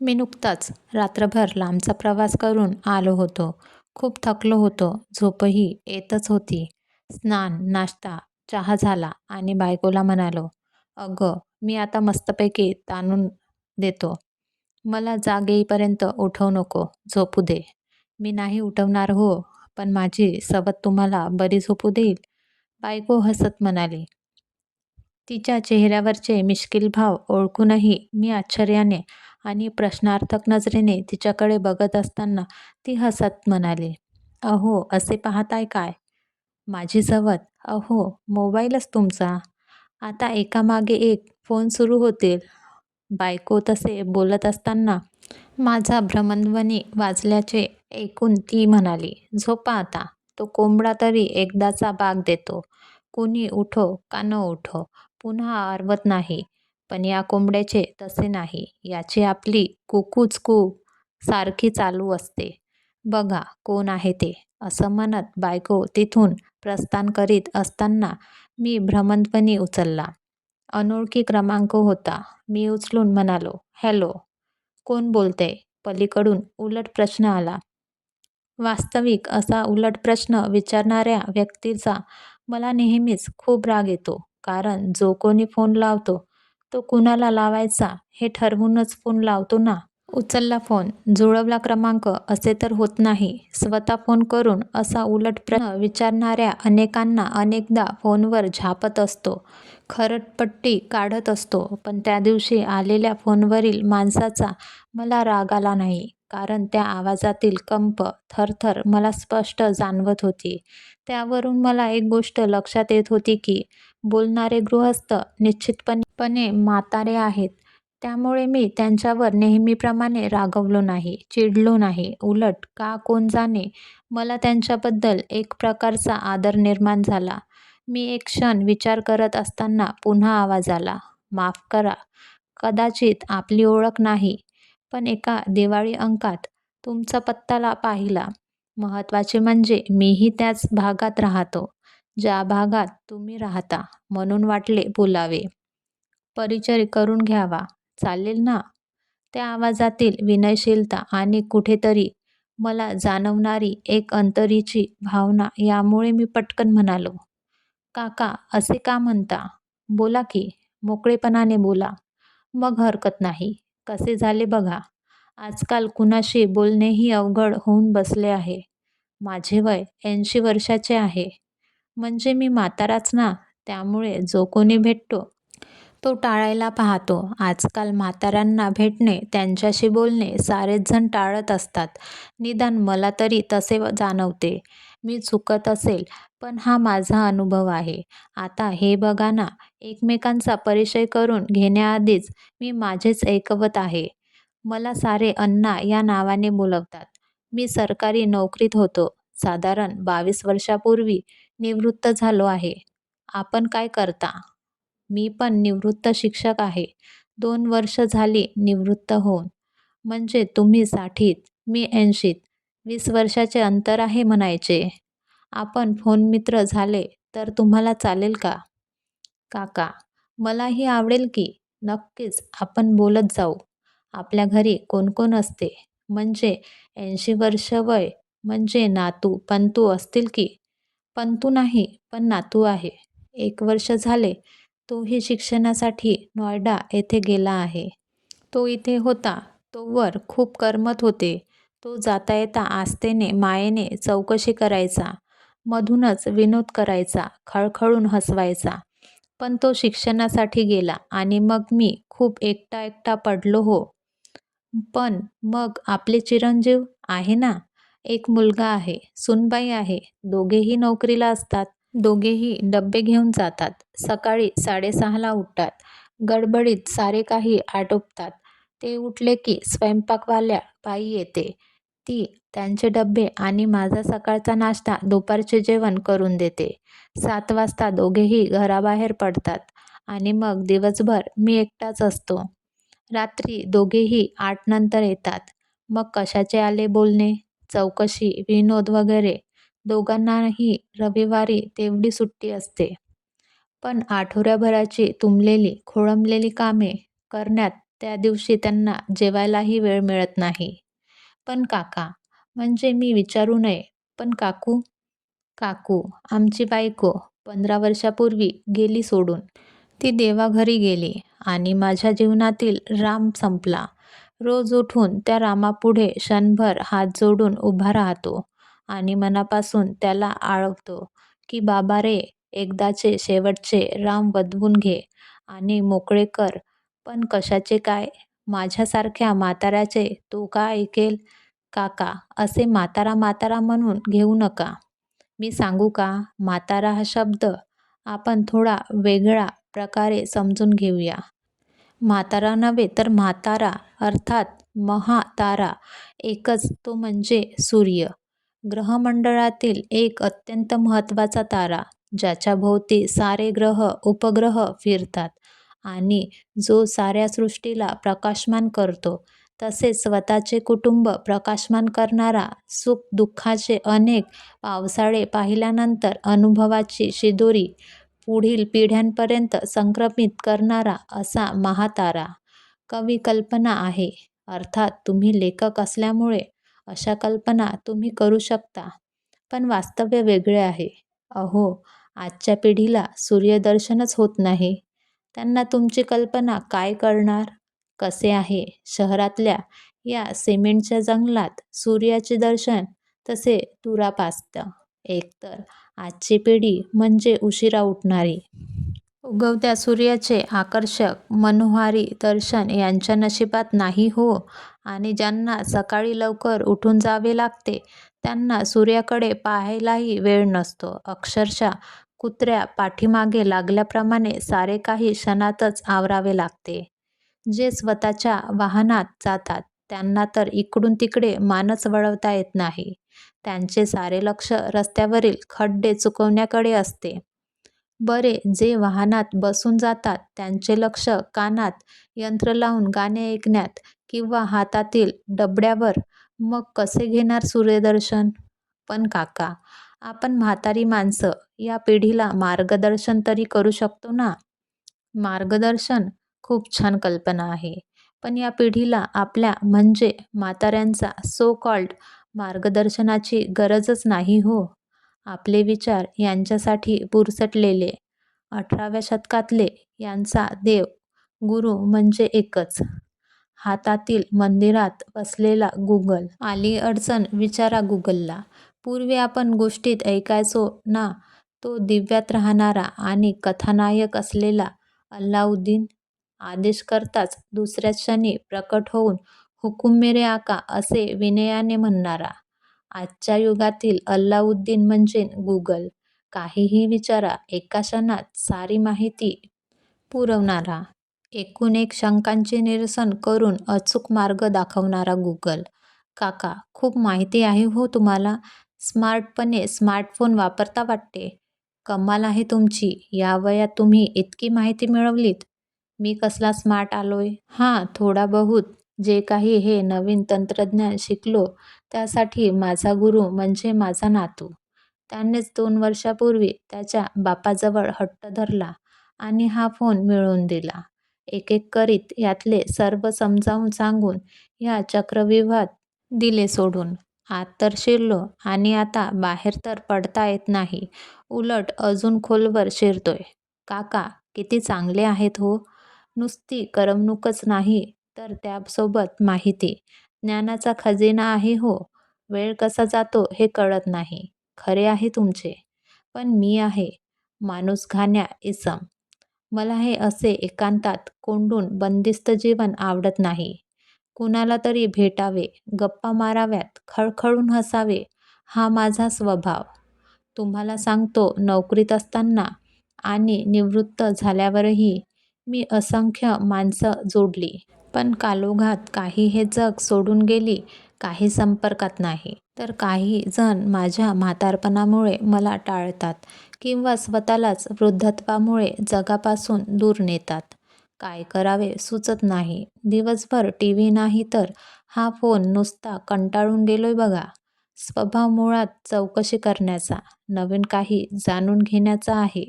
मी नुकताच रात्रभर लांबचा प्रवास करून आलो होतो. खूप थकलो होतो. झोपही येतच होती. स्नान, नाश्ता, चहा झाला आणि बायकोला म्हणालो, "अगं, मी आता मस्तपैकी ताणून देतो. मला जाग येईपर्यंत उठवू नको, झोपू दे." "मी नाही उठवणार हो, पण माझी सवत तुम्हाला बरी झोपू देईल." बायको हसत म्हणाली. तिच्या चेहऱ्यावरचे मिश्किल भाव ओळखूनही मी आश्चर्याने आणि प्रश्नार्थक नजरेने तिच्याकडे बघत असताना ती हसत म्हणाली, "अहो, असे पाहताय काय? माझी सवत? अहो, मोबाईलच तुमचा. आता एकामागे एक फोन सुरू होतील." बायको तसे बोलत असताना माझा भ्रमणध्वनी वाजल्याचे ऐकून ती म्हणाली, "झोपा आता. तो कोंबडा तरी एकदाचा बाग देतो. कुणी उठो का न उठो, पुन्हा आरवत नाही. पण या कोंबड्याचे तसे नाही. याची आपली कुकूच कू सारखी चालू असते. बघा कोण आहे ते." असं म्हणत बायको तिथून प्रस्थान करीत असताना मी भ्रमणध्वनी उचलला. अनोळखी क्रमांक होता. मी उचलून म्हणालो, "हॅलो, कोण बोलतंय?" पलीकडून उलट प्रश्न आला. वास्तविक असा उलट प्रश्न विचारणाऱ्या व्यक्तीचा मला नेहमीच खूप राग येतो. कारण जो कोणी फोन लावतो, तो कुणाला लावायचा हे ठरवूनच फोन लावतो ना. उचलला फोन, जुळवला क्रमांक असे तर होत नाही. स्वतः फोन करून असा उलट प्रश्न विचारणाऱ्या अनेकांना अनेकदा फोनवर झापत असतो. खरडपट्टी काढत असतो. पण त्या दिवशी आलेल्या फोनवरील माणसाचा मला राग आला नाही. कारण त्या आवाजातील कंप, थरथर मला स्पष्ट जाणवत होती. त्यावरून मला एक गोष्ट लक्षात येत होती की बोलणारे गृहस्थ निश्चितपणे म्हातारे आहेत. त्यामुळे मी त्यांच्यावर नेहमीप्रमाणे रागवलो नाही, चिडलो नाही. उलट का कोण जाणे, मला त्यांच्याबद्दल एक प्रकारचा आदर निर्माण झाला. मी एक क्षण विचार करत असताना पुन्हा आवाज आला, "माफ करा, कदाचित आपली ओळख नाही, पण एका दिवाळी अंकात तुमचा पत्ता पाहिला. महत्त्वाचे म्हणजे मीही त्याच भागात राहतो, ज्या भागात तुम्ही राहता. म्हणून वाटले बोलावे. परिचय करून घ्यावा. चालेल ना?" त्या आवाजातील विनयशीलता आणि कुठेतरी मला जाणवणारी एक अंतरीची भावना यामुळे मी पटकन म्हणालो, "काका, असे का म्हणता? बोला की, मोकळेपणाने बोला." "मग हरकत नाही. कसे झाले बघा. आजकाल कुणाशी बोलणेही अवघड होऊन बसले आहे. माझे वय 80 वर्षाचे आहे. म्हणजे मी म्हाताराच ना. त्यामुळे जो कोणी भेटतो तो टाळायला पाहतो. आजकाल म्हाताऱ्यांना भेटणे, त्यांच्याशी बोलणे सारेच जण टाळत असतात. निदान मला तरी तसे जाणवते. मी चुकत असेल, पण हा माझा अनुभव आहे. आता हे बघा ना, एकमेकांचा परिचय करून घेण्याआधीच मी माझेच ऐकवत आहे. मला सारे अण्णा या नावाने बोलवतात. मी सरकारी नोकरीत होतो. साधारण 22 वर्षापूर्वी निवृत्त झालो आहे. आपण काय करता? मी पण निवृत्त शिक्षक आहे. 2 वर्ष झाली निवृत्त होऊन. म्हणजे तुम्ही 60त, मी 80त. 20 वर्षाचे अंतर आहे म्हणायचे. आपण फोनमित्र झाले तर तुम्हाला चालेल का? काका, मलाही आवडेल की. नक्कीच आपण बोलत जाऊ. आपल्या घरी कोण कोण असते? म्हणजे 80 वर्ष वय म्हणजे नातू पणतू असतील की. पणतू नाही, पण नातू आहे. 1 वर्ष झाले. तोही शिक्षणासाठी नोएडा येथे गेला आहे. तो इथे होता तोवर खूप करमत होते. तो जाता येता आस्थेने मायेने चौकशी करायचा. मधूनच विनोद करायचा, खळखळून हसवायचा. पण तो शिक्षणासाठी गेला आणि मग मी खूप एकटा एकटा पडलो हो. पण मग आपले चिरंजीव आहे ना. एक मुलगा आहे, सूनबाई आहे. दोघेही नोकरीला असतात. दोघेही डब्बे घेऊन जातात. सकाळी 6:30ला उठतात. गडबडीत सारे काही आटोपतात. ते उठले की स्वयंपाकवाल्या बाई येते. ती त्यांचे डब्बे आणि माझा सकाळचा नाश्ता, दुपारचे जेवण करून देते. 7 वाजता दोघेही घराबाहेर पडतात आणि मग दिवसभर मी एकटाच असतो. रात्री दोघेही 8 नंतर येतात. मग कशाचे आले बोलणे, चौकशी, विनोद वगैरे. दोघांनाही रविवारी तेवढी सुट्टी असते. पण आठवड्याभराची तुंबलेली, खोळंबलेली कामे करण्यात त्या दिवशी त्यांना जेवायलाही वेळ मिळत नाही. पण काका, म्हणजे मी विचारू नये, पण काकू? काकू, आमची बायको 15 वर्षापूर्वी गेली सोडून. ती देवाघरी गेली आणि माझ्या जीवनातील राम संपला. रोज उठून त्या रामापुढे क्षणभर हात जोडून उभा राहतो आणि मनापासून त्याला आळवतो की बाबा रे, एकदाचे शेवटचे राम वदवून घे आणि मोकळे कर. पण कशाचे काय? माझ्यासारख्या म्हाताऱ्याचे तो का ऐकेल? काका, असे म्हातारा म्हातारा म्हणून घेऊ नका. मी सांगू का, म्हातारा हा शब्द आपण थोडा वेगळा प्रकारे समजून घेऊया. म्हातारा नव्हे तर म्हातारा अर्थात महातारा, एकच तो म्हणजे सूर्य. ग्रहमंडळातील एक अत्यंत महत्त्वाचा तारा, ज्याच्या भोवती सारे ग्रह उपग्रह फिरतात आणि जो साऱ्या सृष्टीला प्रकाशमान करतो. तसेच स्वतःचे कुटुंब प्रकाशमान करणारा, सुख-दुःखाचे अनेक पावसाळे पाहिल्यानंतर अनुभवाची शिदोरी पुढील पिढ्यांपर्यंत संक्रमित करणारा असा महातारा. कवी कल्पना आहे. अर्थात तुम्ही लेखक असल्यामुळे अशा कल्पना तुम्ही करू शकता. पण वास्तव्य वेगळे आहे. अहो, आजच्या पिढीला सूर्यदर्शनच होत नाही. त्यांना तुमची कल्पना काय कळणार? कसे आहे शहरातल्या या सिमेंटच्या जंगलात सूर्याचे दर्शन तसे दुरापास्त. एकतर आजची पिढी म्हणजे उशिरा उठणारी. उगवत्या सूर्याचे आकर्षक मनोहारी दर्शन यांच्या नशिबात नाही हो. आणि ज्यांना सकाळी लवकर उठून जावे लागते, त्यांना सूर्याकडे पाहायलाही वेळ नसतो. अक्षरशः कुत्र्या पाठीमागे लागल्याप्रमाणे सारे काही क्षणातच आवरावे लागते. जे स्वतःच्या वाहनात जातात, त्यांना तर इकडून तिकडे मानच वळवता येत नाही. त्यांचे सारे लक्ष रस्त्यावरील खड्डे चुकवण्याकडे असते. बरे, जे वाहनात बसून जातात त्यांचे लक्ष कानात यंत्र लावून गाणे ऐकण्यात किंवा हातातील डबड्यावर. मग कसे घेणार सूर्यदर्शन? पण काका, आपण म्हातारी माणसं या पिढीला मार्गदर्शन तरी करू शकतो ना? मार्गदर्शन खूप छान कल्पना आहे. पण या पिढीला आपल्या म्हणजे म्हाताऱ्यांचा सो कॉल्ड मार्गदर्शनाची गरजच नाही हो. आपले विचार यांच्यासाठी बुरसटलेले. 18व्या शतकातले यांचा देव, गुरु म्हणजे एकच. हातातील मंदिरात बसलेला गुगल. आली अडचण विचारा गुगलला. पूर्वी आपण गोष्टीत ऐकायचो ना, तो दिव्यात राहणारा आणि कथानायक असलेला अल्लाउद्दीन. आदेश करताच दुसऱ्याच क्षणी प्रकट होऊन हुकुम मेरे आका असे विनयाने म्हणणारा. आजच्या युगातील अल्लाउद्दीन म्हणजे गुगल. काहीही विचारा, एका क्षणात सारी माहिती पुरवणारा. एकूण एक शंकांचे निरसन करून अचूक मार्ग दाखवणारा गुगल. काका, खूप माहिती आहे हो तुम्हाला. स्मार्टपणे स्मार्टफोन वापरता वाटते. कमाल आहे तुमची. या वयात तुम्ही इतकी माहिती मिळवलीत. मी कसला स्मार्ट आलोय? हां, थोडा बहुत जे काही हे नवीन तंत्रज्ञान शिकलो त्यासाठी माझा गुरु म्हणजे माझा नातू. त्यानेच 2 वर्षापूर्वी त्याच्या बापाजवळ हट्ट धरला आणि हा फोन मिळवून दिला. एक एक करीत यातले सर्व समजावून सांगून ह्या चक्रव्यूहात दिले सोडून. आत तर शिरलो आणि आता बाहेर तर पडता येत नाही. उलट अजून खोलवर शिरतोय. काका, किती चांगले आहेत हो. नुसती करमणूकच नाही, तर त्यासोबत माहिती, ज्ञानाचा खजिना आहे हो. वेळ कसा जातो हे कळत नाही. खरे आहे तुमचे. पण मी आहे माणूसखाण्या इसम. मला हे असे एकांतात कोंडून बंदिस्त जीवन आवडत नाही. कुणाला तरी भेटावे, गप्पा माराव्यात, खळखळून हसावे, हा माझा स्वभाव. तुम्हाला सांगतो, नोकरीत असताना आणि निवृत्त झाल्यावरही मी असंख्य माणसं जोडली. पण कालौघात काही हे जग सोडून गेली, काही संपर्कात नाही. तर काही जण माझ्या म्हातारपणामुळे मला टाळतात किंवा स्वतःलाच वृद्धत्वामुळे जगापासून दूर नेतात. काय करावे सुचत नाही. दिवसभर टीव्ही नाही तर हा फोन नुसता कंटाळून गेलोय बघा. स्वभाव मुळात चौकशी करण्याचा, नवीन काही जाणून घेण्याचा आहे.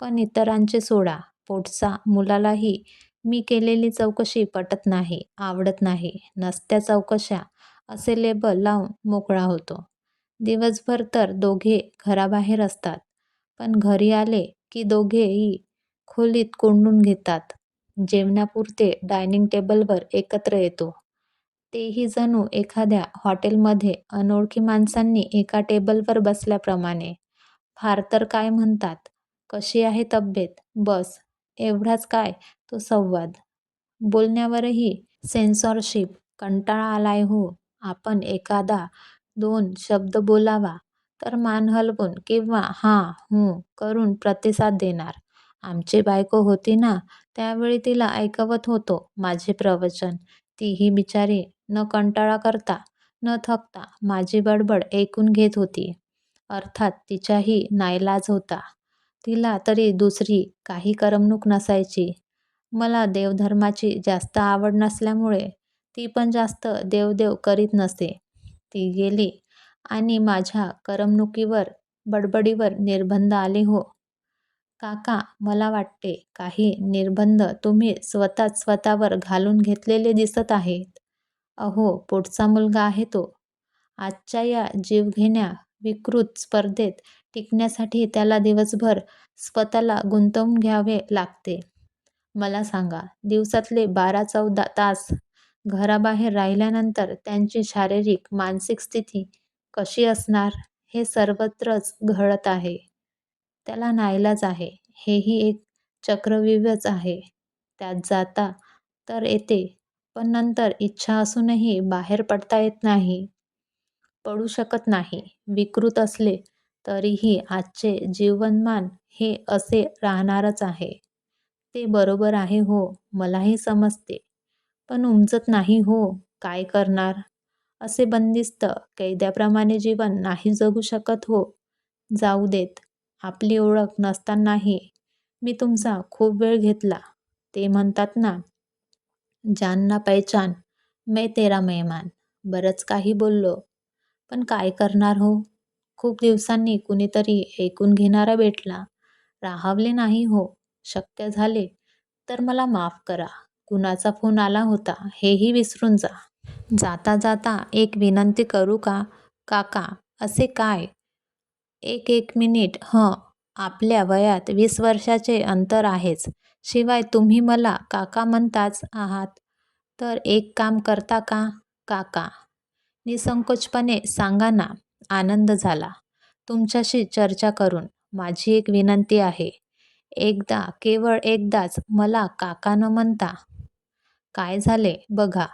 पण इतरांचे सोडा, पोटचा मुलालाही मी केलेली चौकशी पटत नाही, आवडत नाही, नसत्या चौकशा असे लेबल लावून मोकळा होतो. दिवसभर तर दोघे घराबाहेर असतात, पण घरी आले की दोघेही खोलीत कोंडून घेतात. जेवणापुरते डायनिंग टेबलवर एकत्र येतो. तेही जणू एखाद्या हॉटेलमध्ये अनोळखी माणसांनी एका टेबलवर बसल्याप्रमाणे. फार तर काय म्हणतात, "कशी आहे तब्येत?" बस, एवढाच काय तो संवाद. बोलण्यावरही सेन्सॉरशिप. कंटाळा आलाय हो. आपण एखादा 2 शब्द बोलावा, तर मान हलवून किंवा हां, हूं करून प्रतिसाद देणार. आमची बायको होती ना, त्यावेळी तिला ऐकवत होतो माझे प्रवचन. तीही बिचारी न कंटाळा करता, न थकता माझी बडबड ऐकून घेत होती. अर्थात तिचाही नाईलाज होता. तिला तरी दुसरी काही करमणूक नसायची. मला देवधर्माची जास्त आवड नसल्यामुळे ती पण जास्त देवदेव करीत नसे. ती गेली आणि माझ्या करमणुकीवर, बडबडीवर निर्बंध आले हो. काका, मला वाटते काही निर्बंध तुम्ही स्वतःच स्वतःवर घालून घेतलेले दिसत आहेत. अहो, पुढचा मुलगा आहे तो. आजच्या या जीवघेण्या विकृत स्पर्धेत टिकण्यासाठी त्याला दिवसभर स्वतःला गुंतवून घ्यावे लागते. मला सांगा, दिवसातले 12-14 तास घराबाहेर राहिल्यानंतर त्यांची शारीरिक, मानसिक स्थिती कशी असणार? हे सर्वत्रच घडत आहे. त्याला नाईलाज आहे. हेही एक चक्रव्यूहच आहे. त्यात जाता तर येते, पण नंतर इच्छा असूनही बाहेर पडता येत नाही. पडू शकत नाही. विकृत असले तरीही आजचे जीवनमान हे असे राहणारच आहे. ते बरोबर आहे हो, मलाही समजते. पण उमजत नाही हो, काय करणार? असे बंदिस्त कैद्याप्रमाणे जीवन नाही जगू शकत हो. जाऊ देत. आपली ओळख नसतानाही मी तुमचा खूप वेळ घेतला. ते म्हणतात ना, "जानना पहचान, मैं तेरा मेहमान." बरंच काही बोललो. पण काय करणार हो? खूप दिवसांनी कुणीतरी ऐकून घेणारा भेटला. राहावले नाही हो. शक्य झाले तर मला माफ करा. कुणाचा फोन आला होता हेही विसरून जा. जाता जाता एक विनंती करू का? काका, असे काय? एक मिनिट. आपल्या वयात 20 वर्षाचे अंतर आहेच. शिवाय तुम्ही मला काका म्हणताच आहात. तर एक काम करता का? काका, निसंकोचपणे सांगा ना. आनंद झाला तुमच्याशी चर्चा करून. माझी एक विनंती आहे. एकदा, केवळ एकदाच मला काका न म्हणता. काय झाले बघा.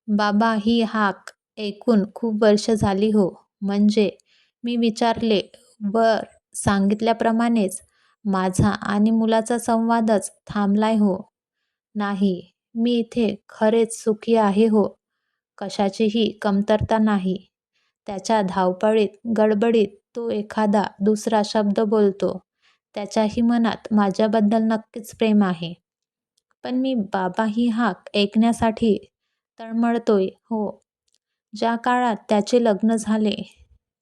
बाबा ही हाक ऐकून खूप वर्ष झाली हो. म्हणजे मी विचारले वर सांगितल्याप्रमाणेच माझा आणि मुलाचा संवादच थांबलाय हो. नाही, मी इथे खरेच सुखी आहे हो. कशाचीही कमतरता नाही. त्याच्या धावपळीत, गडबडीत तो एखादा दुसरा शब्द बोलतो. त्याच्याही मनात माझ्याबद्दल नक्कीच प्रेम आहे. पण मी बाबा ही हाक ऐकण्यासाठी तळमळतोय हो. ज्या काळात त्याचे लग्न झाले,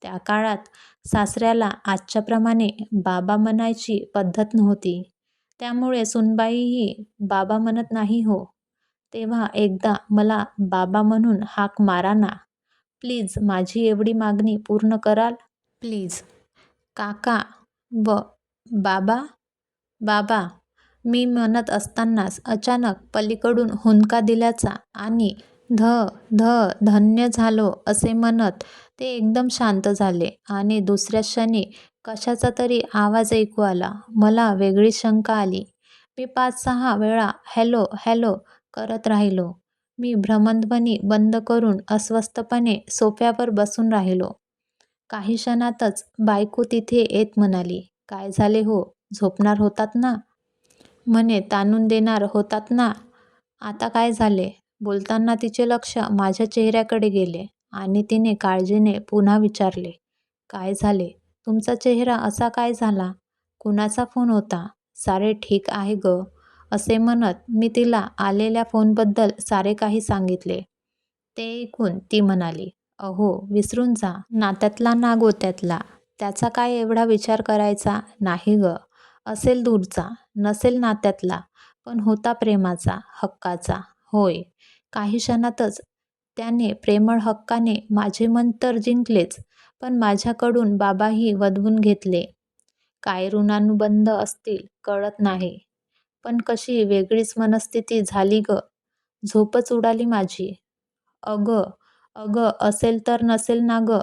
त्या काळात सासऱ्याला आजच्याप्रमाणे बाबा म्हणायची पद्धत नव्हती. त्यामुळे सुनबाईही बाबा म्हणत नाही हो. तेव्हा एकदा मला बाबा म्हणून हाक मारा ना. प्लीज, माझी एवढी मागणी पूर्ण कराल? प्लीज. काका व बाबा? बाबा, मी म्हणत असतानाच अचानक पलीकडून हुंदका दिल्याचा आणि ध ध धन्य झालो असे म्हणत ते एकदम शांत झाले आणि दुसऱ्याच क्षणी कशाचा तरी आवाज ऐकू आला. मला वेगळी शंका आली. मी 5-6 वेळा हॅलो हॅलो करत राहिलो. मी भ्रमणध्वनी बंद करून अस्वस्थपणे सोफ्यावर बसून राहिलो. काही क्षणातच बायको तिथे येत म्हणाली, "काय झाले हो? झोपणार होतात ना?" म्हणे, "ताणून देणार होतात ना? आता काय झाले?" बोलताना तिचे लक्ष माझ्या चेहऱ्याकडे गेले आणि तिने काळजीने पुन्हा विचारले, "काय झाले? तुमचा चेहरा असा काय झाला? कुणाचा फोन होता? सारे ठीक आहे गं." असे म्हणत मी तिला आलेल्या फोनबद्दल सारे काही सांगितले. ते ऐकून ती म्हणाली, "अहो, विसरून जा. नात्यातला ना गोत्यातला. त्याचा काय एवढा विचार करायचा नाही गं. असेल दूरचा, नसेल नात्यातला, पण होता प्रेमाचा, हक्काचा. होय, काही क्षणातच त्याने प्रेमळ हक्काने माझे मन तर जिंकलेच, पण माझ्याकडून बाबाही वदवून घेतले. काय ऋणानुबंध असतील कळत नाही, पण कशी वेगळीच मनस्थिती झाली गं. झोपच उडाली माझी. अगं, अगं असेल तर नसेल ना गं.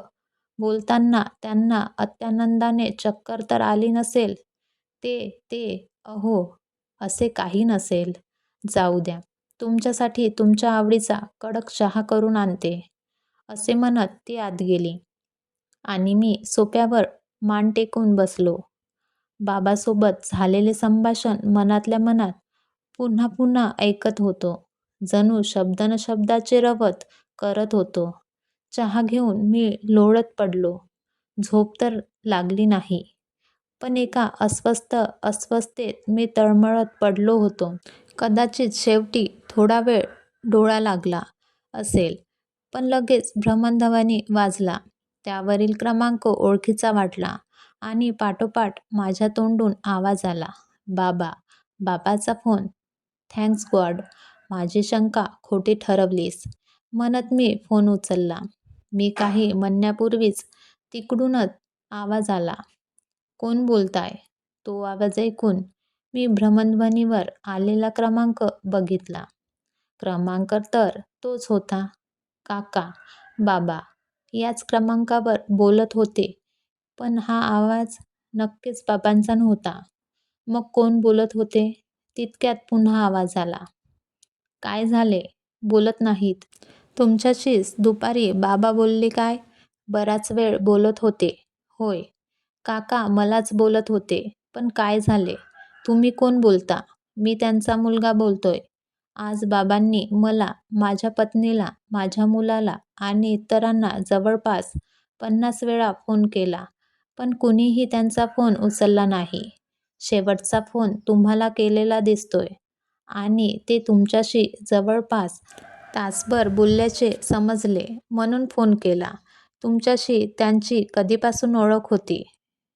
बोलताना त्यांना अत्यानंदाने चक्कर तर आली नसेल. ते अहो, असे काही नसेल. जाऊ द्या. तुमच्यासाठी तुमच्या आवडीचा कडक चहा करून आणते. असे म्हणत ती आत गेली आणि मी सोफ्यावर मान टेकवून बसलो. बाबासोबत झालेले संभाषण मनातल्या मनात पुन्हा पुन्हा ऐकत होतो. जणू शब्द न शब्दाचे रवत करत होतो. चहा घेऊन मी लोळत पडलो. झोप तर लागली नाही. पण एका अस्वस्थतेत मी तळमळत पडलो होतो. कदाचित शेवटी थोडा वेळ डोळा लागला असेल, पण लगेच भ्रमणध्वनी वाजला. त्यावरील क्रमांक ओळखीचा वाटला आणि पाठोपाठ माझ्या तोंडून आवाज आला, "बाबा." बाबाचा फोन. थँक्स गॉड, माझी शंका खोटी ठरवलीस, म्हणत मी फोन उचलला. मी काही म्हणण्यापूर्वीच तिकडूनच आवाज आला, "कोण बोलताय?" तो आवाज ऐकून मी भ्रमणध्वनीवर आलेला क्रमांक बघितला. क्रमांक तर तोच होता. काका, बाबा याच क्रमांकावर बोलत होते. पण हा आवाज नक्कीच बाबांचा नव्हता. मग कोण बोलत होते? तितक्यात पुन्हा आवाज आला, "काय झाले? बोलत नाहीत?" "तुमच्याशीच दुपारी बाबा बोलले काय?" "बराच वेळ बोलत होते." "होय." "काका मलाच बोलत होते. पण काय झाले? तुम्ही कोण बोलता?" "मी त्यांचा मुलगा बोलतोय. आज बाबांनी मला, माझ्या पत्नीला, माझ्या मुलाला आणि इतरांना जवळपास 50 वेळा फोन केला, पण कुणीही त्यांचा फोन उचलला नाही. शेवटचा फोन तुम्हाला केलेला दिसतोय आणि ते तुमच्याशी जवळपास तासभर बोलल्याचे समजले म्हणून फोन केला." "तुमच्याशी त्यांची कधीपासून ओळख होती?"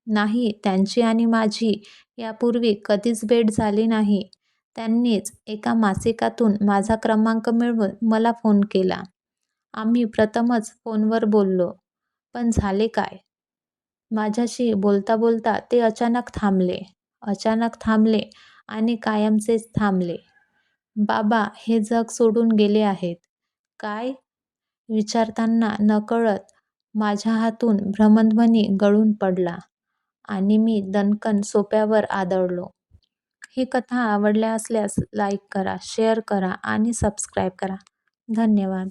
"नाही, त्यांची आणि माझी यापूर्वी कधीच भेट झाली नाही. त्यांनीच एका मासिकातून माझा क्रमांक मिळवून मला फोन केला. आम्ही प्रथमच फोनवर बोललो. पण झाले काय, माझ्याशी बोलता बोलता ते अचानक थांबले आणि कायमचेच थांबले. बाबा हे जग सोडून गेले आहेत." "काय?" विचारताना नकळत माझ्या हातून भ्रमणध्वनी गळून पडला आणि मी दणकन सोफ्यावर आदळलो. ही कथा आवडल्या असल्यास लाईक करा, शेअर करा आणि सबस्क्राईब करा. धन्यवाद.